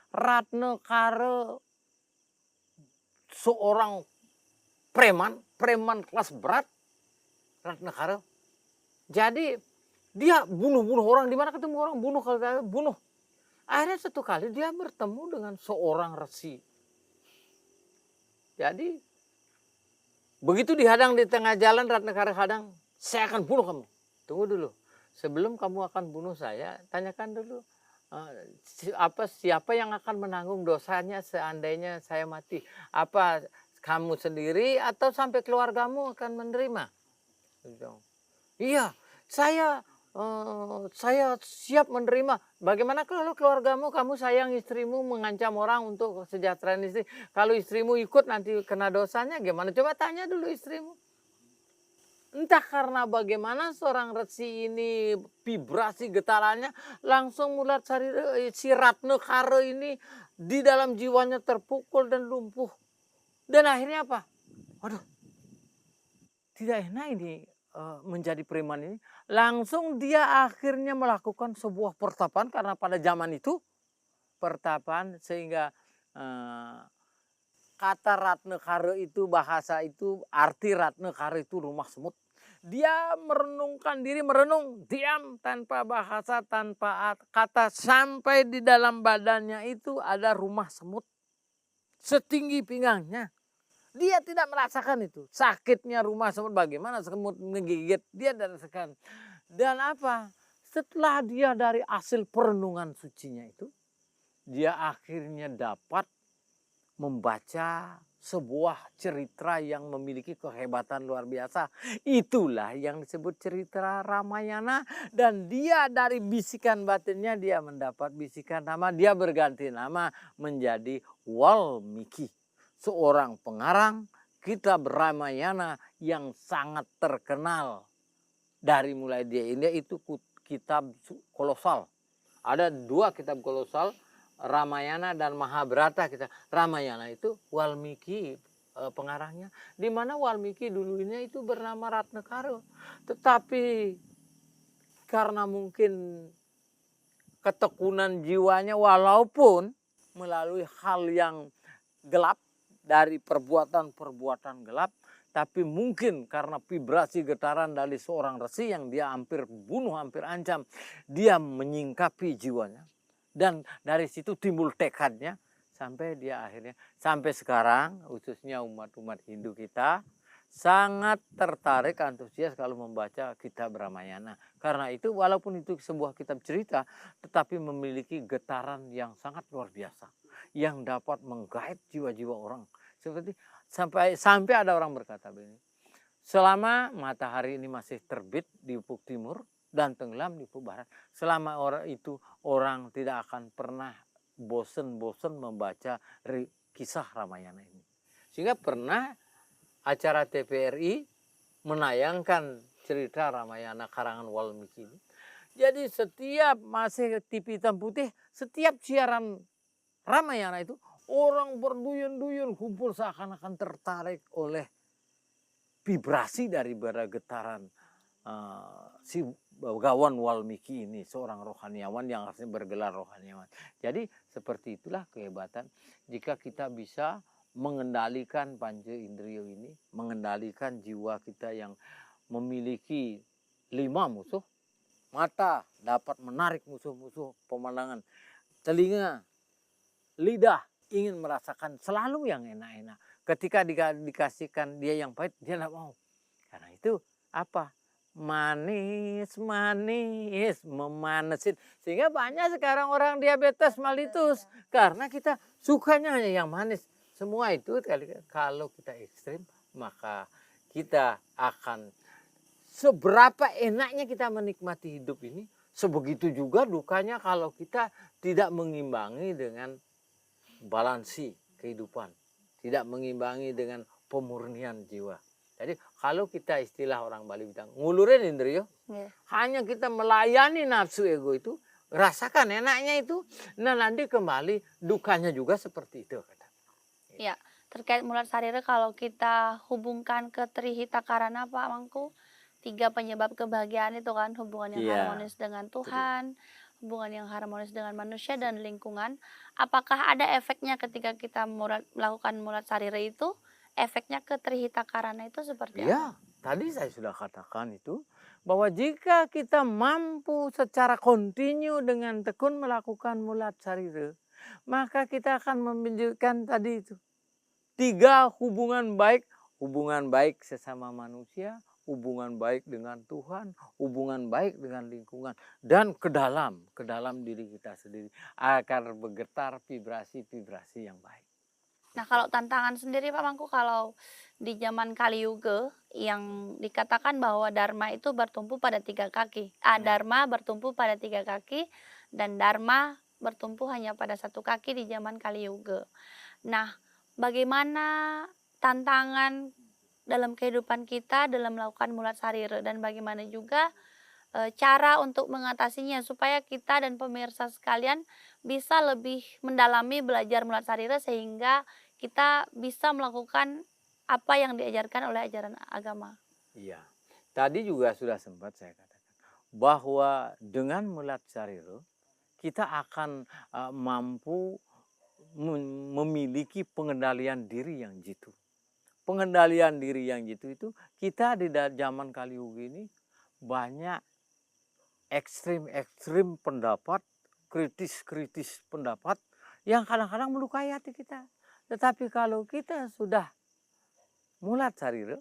Ratnakara seorang preman kelas berat. Ratnakara. Jadi dia bunuh orang, di mana ketemu orang bunuh. Akhirnya satu kali dia bertemu dengan seorang resi. Jadi begitu dihadang di tengah jalan, Ratnakara hadang, saya akan bunuh kamu. Tunggu dulu, sebelum kamu akan bunuh saya, tanyakan dulu siapa yang akan menanggung dosanya seandainya saya mati? Apa kamu sendiri atau sampai keluargamu akan menerima? Iya, saya siap menerima. Bagaimana kalau keluargamu, kamu sayang istrimu, mengancam orang untuk kesejahteraan istri. Kalau istrimu ikut nanti kena dosanya, gimana? Coba tanya dulu istrimu. Entah karena bagaimana seorang resi ini vibrasi getarannya langsung mulat si Ratnakara ini di dalam jiwanya terpukul dan lumpuh. Dan akhirnya apa? Waduh, tidak enak ini menjadi preman ini. Langsung dia akhirnya melakukan sebuah pertapaan karena pada zaman itu pertapaan sehingga kata Ratnakara itu, bahasa itu, arti Ratnakara itu rumah semut. Dia merenungkan diri, diam tanpa bahasa, tanpa kata, sampai di dalam badannya itu ada rumah semut setinggi pinggangnya. Dia tidak merasakan itu. Sakitnya rumah semut, bagaimana semut menggigit, dia tidak rasakan. Dan apa? Setelah dia dari hasil perenungan sucinya itu, dia akhirnya dapat membaca sebuah cerita yang memiliki kehebatan luar biasa. Itulah yang disebut cerita Ramayana. Dan dia dari bisikan batinnya dia mendapat bisikan nama. Dia berganti nama menjadi Walmiki. Seorang pengarang kitab Ramayana yang sangat terkenal. Dari mulai dia ini itu kitab kolosal. Ada 2 kitab kolosal, Ramayana dan Mahabharata. Kita Ramayana itu Walmiki pengarangnya, di mana Walmiki dulunya itu bernama Ratnakara, tetapi karena mungkin ketekunan jiwanya, walaupun melalui hal yang gelap dari perbuatan-perbuatan gelap, tapi mungkin karena vibrasi getaran dari seorang resi yang dia hampir bunuh, hampir ancam, dia menyingkapi jiwanya. Dan dari situ timbul tekadnya sampai dia akhirnya, sampai sekarang khususnya umat-umat Hindu kita sangat tertarik, antusias kalau membaca kitab Ramayana. Karena itu walaupun itu sebuah kitab cerita, tetapi memiliki getaran yang sangat luar biasa. Yang dapat menggait jiwa-jiwa orang. Seperti sampai ada orang berkata begini, selama matahari ini masih terbit di ufuk timur dan tenggelam di ufuk barat, selama orang tidak akan pernah bosen-bosen membaca kisah Ramayana ini. Sehingga pernah acara TVRI menayangkan cerita Ramayana karangan Walmiki ini. Jadi setiap masih TV hitam putih, setiap siaran Ramayana itu orang berduyun-duyun kumpul seakan-akan tertarik oleh vibrasi dari getaran si Bhagawan Walmiki ini, seorang rohaniawan yang harusnya bergelar rohaniawan. Jadi seperti itulah kehebatan jika kita bisa mengendalikan panca indriyo ini, mengendalikan jiwa kita yang memiliki 5 musuh. Mata dapat menarik musuh-musuh pemandangan, telinga, lidah ingin merasakan selalu yang enak-enak. Ketika dikasihkan dia yang pahit, dia tidak mau. Karena itu apa? Manis, manis, memanesin. Sehingga banyak sekarang orang diabetes mellitus. Karena kita sukanya hanya yang manis. Semua itu kalau kita ekstrim, maka kita akan seberapa enaknya kita menikmati hidup ini, sebegitu juga dukanya kalau kita tidak mengimbangi dengan balansi kehidupan, tidak mengimbangi dengan pemurnian jiwa. Jadi kalau kita istilah orang Bali bilang ngulurin indriyo, hanya kita melayani nafsu ego itu, rasakan enaknya itu, nah nanti kembali dukanya juga seperti itu. Ya, terkait mulat sarira kalau kita hubungkan ke Trihita Karana Pak Mangku, 3 penyebab kebahagiaan itu kan, hubungan yang harmonis dengan Tuhan, hubungan yang harmonis dengan manusia dan lingkungan. Apakah ada efeknya ketika kita melakukan mulat sarira itu? Efeknya ke Trihita Karana itu seperti apa? Ya, tadi saya sudah katakan itu, bahwa jika kita mampu secara kontinu dengan tekun melakukan mulat sarira, maka kita akan menunjukkan tadi itu 3 hubungan baik sesama manusia, hubungan baik dengan Tuhan, hubungan baik dengan lingkungan, dan ke dalam diri kita sendiri agar bergetar vibrasi-vibrasi yang baik. Nah, kalau tantangan sendiri Pak Mangku, kalau di zaman Kali Yuga yang dikatakan bahwa Dharma itu bertumpu pada 3 kaki. Dharma bertumpu pada 3 kaki dan Dharma bertumpu hanya pada 1 kaki di zaman Kali Yuga. Nah, bagaimana tantangan dalam kehidupan kita dalam melakukan mulat sarira dan bagaimana juga cara untuk mengatasinya supaya kita dan pemirsa sekalian bisa lebih mendalami belajar mulat sarira sehingga kita bisa melakukan apa yang diajarkan oleh ajaran agama. Iya, tadi juga sudah sempat saya katakan bahwa dengan mulat sarira kita akan mampu memiliki pengendalian diri yang jitu. Pengendalian diri yang jitu itu kita di zaman Kali Yuga ini banyak ekstrim pendapat, kritis pendapat yang kadang-kadang melukai hati kita. Tetapi kalau kita sudah mulat sarira,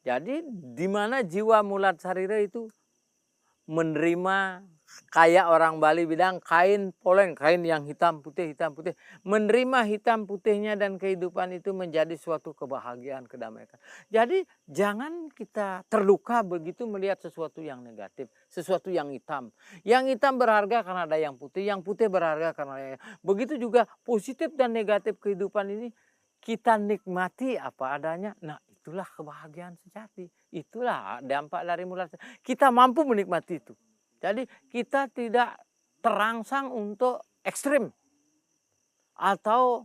jadi di mana jiwa mulat sarira itu menerima, kayak orang Bali bilang kain polen, kain yang hitam putih, menerima hitam putihnya dan kehidupan itu menjadi suatu kebahagiaan, kedamaian. Jadi jangan kita terluka begitu melihat sesuatu yang negatif, sesuatu yang hitam. Yang hitam berharga karena ada yang putih berharga karena begitu juga positif dan negatif kehidupan ini kita nikmati apa adanya. Nah, itulah kebahagiaan sejati. Itulah dampak dari mulat. Kita mampu menikmati itu. Jadi kita tidak terangsang untuk ekstrim atau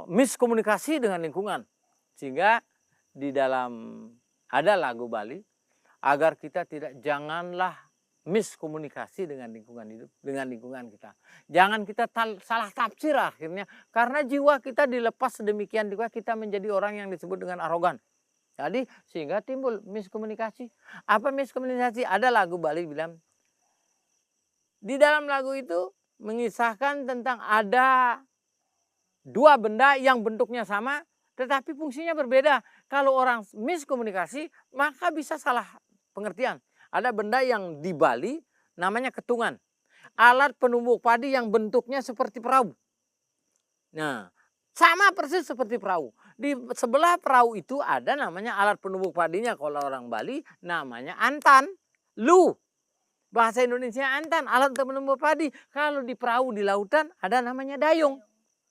miskomunikasi dengan lingkungan. Sehingga di dalam ada lagu Bali agar kita janganlah miskomunikasi dengan lingkungan hidup, dengan lingkungan kita. Jangan kita salah tafsir akhirnya, karena jiwa kita dilepas sedemikian juga kita menjadi orang yang disebut dengan arogan. Jadi sehingga timbul miskomunikasi. Apa miskomunikasi? Ada lagu Bali bilang, di dalam lagu itu mengisahkan tentang ada 2 benda yang bentuknya sama tetapi fungsinya berbeda. Kalau orang miskomunikasi maka bisa salah pengertian. Ada benda yang di Bali namanya ketungan. Alat penumbuk padi yang bentuknya seperti perahu. Nah, sama persis seperti perahu. Di sebelah perahu itu ada namanya alat penumbuk padinya. Kalau orang Bali namanya antan, lu. Bahasa Indonesia antan, alat untuk menumbuk padi. Kalau di perahu di lautan ada namanya dayung.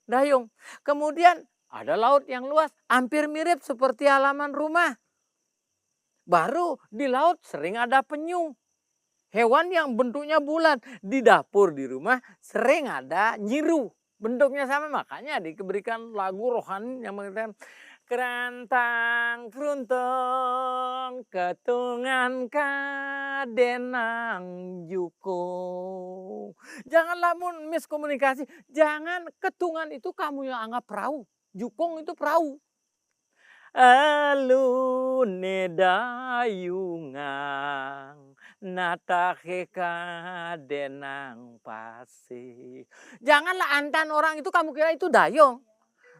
Dayung. Kemudian ada laut yang luas, hampir mirip seperti halaman rumah. Baru di laut sering ada penyu. Hewan yang bentuknya bulat. Di dapur di rumah sering ada nyiru. Bentuknya sama, makanya diberikan lagu rohani yang mengatakan kerantang keruntong ketungan kadenang juko. Jangan lamun miskomunikasi. Jangan ketungan itu kamu yang anggap perahu. Jukong itu perahu. Alune dayungang natakeka denang pasir. Janganlah antan orang itu kamu kira itu dayung.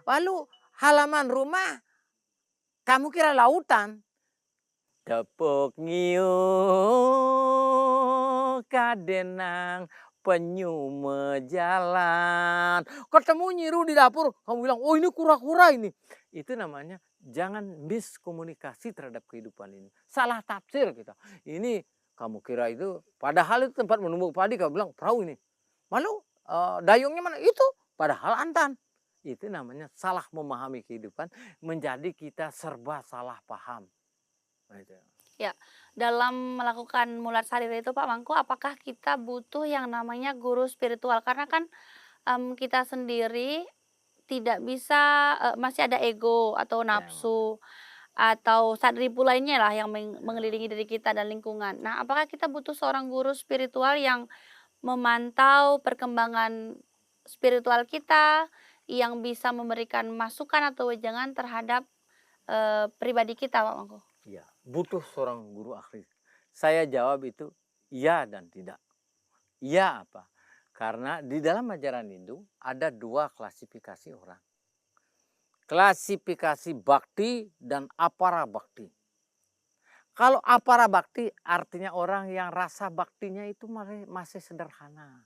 Lalu halaman rumah kamu kira lautan. Tepuk ngiu kadenang penyu mejalan. Ketemu nyiru di dapur, kamu bilang, oh ini kura-kura ini. Itu namanya jangan miskomunikasi terhadap kehidupan ini. Salah tafsir kita. Ini kamu kira itu, padahal itu tempat menumbuk padi, kamu bilang perahu ini. Lalu dayungnya mana? Itu padahal antan. Itu namanya salah memahami kehidupan, menjadi kita serba salah paham. Ya, dalam melakukan mulat sarira itu Pak Mangku, apakah kita butuh yang namanya guru spiritual? Karena kan kita sendiri tidak bisa, masih ada ego atau nafsu atau sadripu lainnya lah yang mengelilingi diri kita dan lingkungan. Nah, apakah kita butuh seorang guru spiritual yang memantau perkembangan spiritual kita, yang bisa memberikan masukan atau wejangan terhadap pribadi kita, Pak Mangku? Iya, butuh seorang guru ahli. Saya jawab itu iya dan tidak. Iya apa? Karena di dalam ajaran Hindu ada 2 klasifikasi orang. klasifikasi bakti dan apara bakti. Kalau apara bakti artinya orang yang rasa baktinya itu masih sederhana.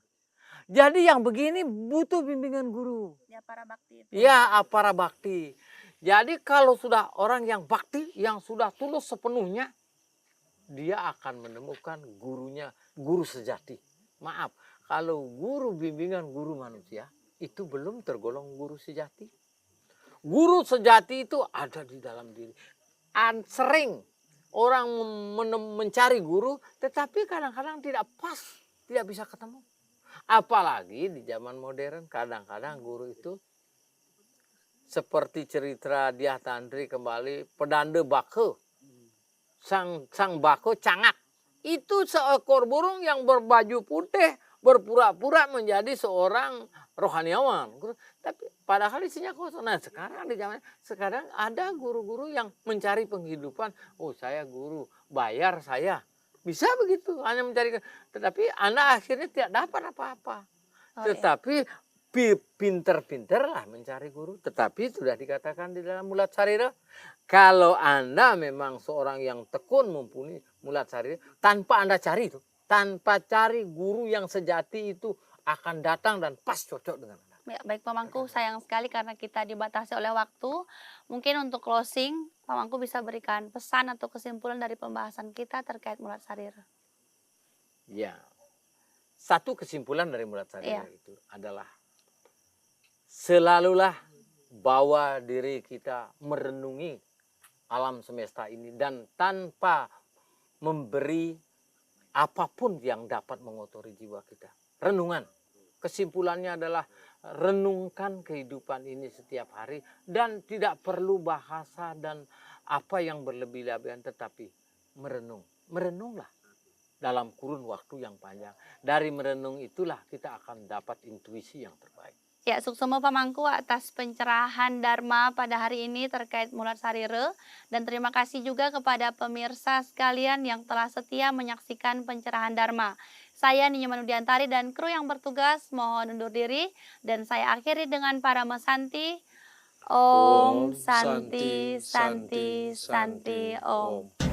Jadi yang begini butuh bimbingan guru. Ya, para bakti itu. Ya, apara bakti. Jadi kalau sudah orang yang bakti, yang sudah tulus sepenuhnya, dia akan menemukan gurunya, guru sejati. Maaf, kalau guru bimbingan guru manusia, itu belum tergolong guru sejati. Guru sejati itu ada di dalam diri. Sering orang mencari guru, tetapi kadang-kadang tidak pas, tidak bisa ketemu. Apalagi di zaman modern, kadang-kadang guru itu seperti cerita Dyah Tantri kembali, pedanda baka, sang bako cangak. Itu seekor burung yang berbaju putih, berpura-pura menjadi seorang rohaniawan. Tapi padahal isinya kosong. Nah sekarang ada guru-guru yang mencari penghidupan. Oh, saya guru, bayar saya. Bisa begitu, hanya mencari. Tetapi Anda akhirnya tidak dapat apa-apa. Oh, Tetapi pinter-pinterlah mencari guru. Tetapi sudah dikatakan di dalam Mulat Sarira, kalau Anda memang seorang yang tekun mumpuni Mulat Sarira, tanpa Anda cari itu, tanpa cari guru yang sejati itu akan datang dan pas cocok dengan Anda. Ya, baik Pak Mangku, sayang sekali karena kita dibatasi oleh waktu. Mungkin untuk closing, Pak Mangku bisa berikan pesan atau kesimpulan dari pembahasan kita terkait Mulat Sarira. Ya, satu kesimpulan dari Mulat Sarira Iya. itu adalah selalulah bawa diri kita merenungi alam semesta ini dan tanpa memberi apapun yang dapat mengotori jiwa kita. Renungan. Kesimpulannya adalah renungkan kehidupan ini setiap hari dan tidak perlu bahasa dan apa yang berlebih-lebihan, tetapi merenung. Merenunglah dalam kurun waktu yang panjang. Dari merenung itulah kita akan dapat intuisi yang terbaik. Ya, suksema Pak Mangku atas pencerahan Dharma pada hari ini terkait Mulat Sarira. Dan terima kasih juga kepada pemirsa sekalian yang telah setia menyaksikan pencerahan Dharma. Saya Ninya Manudiantari dan kru yang bertugas mohon undur diri. Dan saya akhiri dengan para mesanti. Om Santi Santi Santi Om.